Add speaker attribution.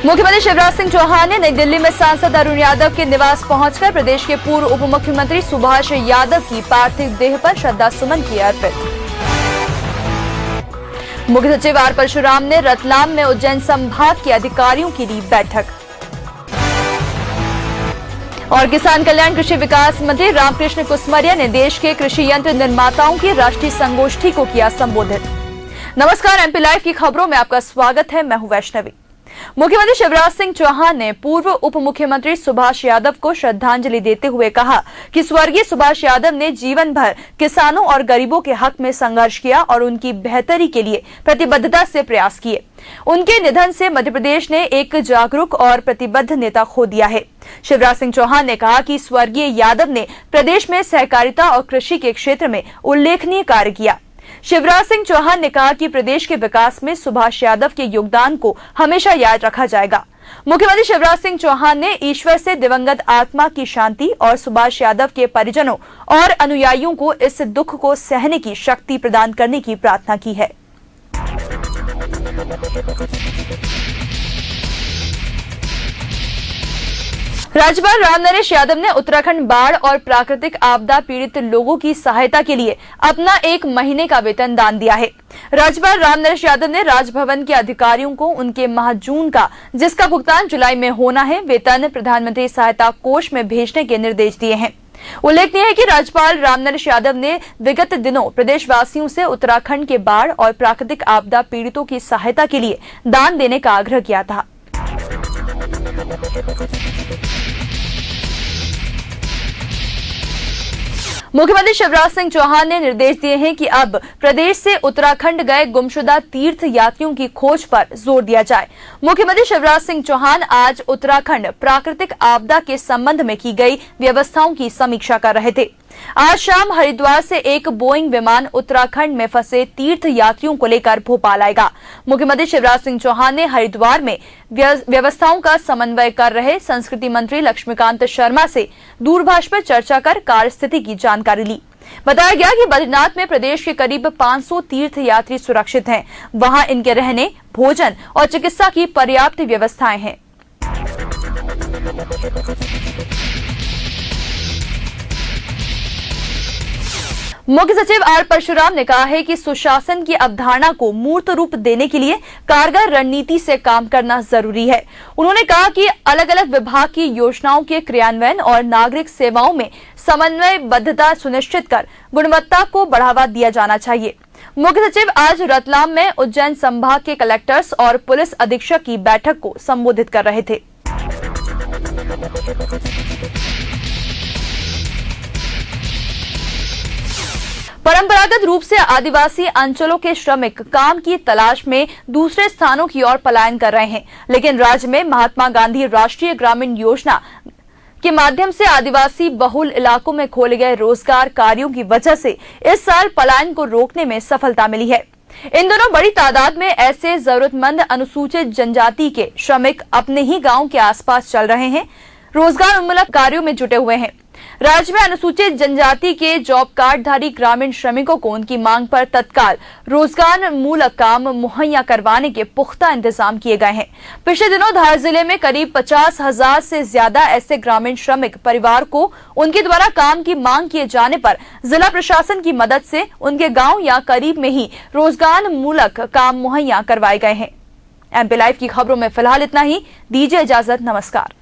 Speaker 1: मुख्यमंत्री शिवराज सिंह चौहान ने नई दिल्ली में सांसद अरुण यादव के निवास पहुंचकर प्रदेश के पूर्व उप मुख्यमंत्री सुभाष यादव की पार्थिव देह पर श्रद्धा सुमन किए अर्पित। मुख्य सचिव आर परशुराम ने रतलाम में उज्जैन संभाग के अधिकारियों की ली बैठक। और किसान कल्याण कृषि विकास मंत्री रामकृष्ण कुसमरिया ने देश के कृषि यंत्र निर्माताओं की राष्ट्रीय संगोष्ठी को किया संबोधित। नमस्कार, एमपी लाइव की खबरों में आपका स्वागत है। मैं हूं वैष्णवी। मुख्यमंत्री शिवराज सिंह चौहान ने पूर्व उप मुख्यमंत्री सुभाष यादव को श्रद्धांजलि देते हुए कहा कि स्वर्गीय सुभाष यादव ने जीवन भर किसानों और गरीबों के हक में संघर्ष किया और उनकी बेहतरी के लिए प्रतिबद्धता से प्रयास किए। उनके निधन से मध्य प्रदेश ने एक जागरूक और प्रतिबद्ध नेता खो दिया है। शिवराज सिंह चौहान ने कहा कि स्वर्गीय यादव ने प्रदेश में सहकारिता और कृषि के क्षेत्र में उल्लेखनीय कार्य किया। शिवराज सिंह चौहान ने कहा कि प्रदेश के विकास में सुभाष यादव के योगदान को हमेशा याद रखा जाएगा। मुख्यमंत्री शिवराज सिंह चौहान ने ईश्वर से दिवंगत आत्मा की शांति और सुभाष यादव के परिजनों और अनुयायियों को इस दुख को सहने की शक्ति प्रदान करने की प्रार्थना की है। राज्यपाल राम नरेश यादव ने उत्तराखंड बाढ़ और प्राकृतिक आपदा पीड़ित लोगों की सहायता के लिए अपना 1 महीने का वेतन दान दिया है। राज्यपाल राम नरेश यादव ने राजभवन के अधिकारियों को उनके माह जून का, जिसका भुगतान जुलाई में होना है, वेतन प्रधानमंत्री सहायता कोष में भेजने के निर्देश दिए हैं। उल्लेखनीय है कि राज्यपाल राम नरेश यादव ने विगत दिनों प्रदेशवासियों से उत्तराखंड के बाढ़ और प्राकृतिक आपदा पीड़ितों की सहायता के लिए दान देने का आग्रह किया था। मुख्यमंत्री शिवराज सिंह चौहान ने निर्देश दिए हैं कि अब प्रदेश से उत्तराखंड गए गुमशुदा तीर्थ यात्रियों की खोज पर जोर दिया जाए। मुख्यमंत्री शिवराज सिंह चौहान आज उत्तराखंड प्राकृतिक आपदा के संबंध में की गई व्यवस्थाओं की समीक्षा कर रहे थे। आज शाम हरिद्वार से एक बोइंग विमान उत्तराखंड में फंसे तीर्थ यात्रियों को लेकर भोपाल आएगा। मुख्यमंत्री शिवराज सिंह चौहान ने हरिद्वार में व्यवस्थाओं का समन्वय कर रहे संस्कृति मंत्री लक्ष्मीकांत शर्मा से दूरभाष पर चर्चा कर कार्य स्थिति की जानकारी ली। बताया गया कि बद्रीनाथ में प्रदेश के करीब 500 तीर्थ यात्री सुरक्षित हैं। वहां इनके रहने, भोजन और चिकित्सा की पर्याप्त व्यवस्थाएं हैं। मुख्य सचिव आर परशुराम ने कहा है कि सुशासन की अवधारणा को मूर्त रूप देने के लिए कारगर रणनीति से काम करना जरूरी है। उन्होंने कहा कि अलग अलग विभाग की योजनाओं के क्रियान्वयन और नागरिक सेवाओं में समन्वयबद्धता सुनिश्चित कर गुणवत्ता को बढ़ावा दिया जाना चाहिए। मुख्य सचिव आज रतलाम में उज्जैन संभाग के कलेक्टर्स और पुलिस अधीक्षक की बैठक को संबोधित कर रहे थे। परंपरागत रूप से आदिवासी अंचलों के श्रमिक काम की तलाश में दूसरे स्थानों की ओर पलायन कर रहे हैं, लेकिन राज्य में महात्मा गांधी राष्ट्रीय ग्रामीण योजना के माध्यम से आदिवासी बहुल इलाकों में खोले गए रोजगार कार्यों की वजह से इस साल पलायन को रोकने में सफलता मिली है। इन दोनों बड़ी तादाद में ऐसे जरूरतमंद अनुसूचित जनजाति के श्रमिक अपने ही गांव के आसपास चल रहे हैं, रोजगार उन्मूलक कार्यों में जुटे हुए हैं। राज्य में अनुसूचित जनजाति के जॉब कार्डधारी ग्रामीण श्रमिकों को उनकी मांग पर तत्काल रोजगार मूलक काम मुहैया करवाने के पुख्ता इंतजाम किए गए हैं। पिछले दिनों धार जिले में करीब 50,000 से ज्यादा ऐसे ग्रामीण श्रमिक परिवार को उनके द्वारा काम की मांग किए जाने पर जिला प्रशासन की मदद से उनके गांव या करीब में ही रोजगार मूलक काम मुहैया करवाए गए हैं। एमपी लाइव की खबरों में फिलहाल इतना ही। दीजिए इजाजत। नमस्कार।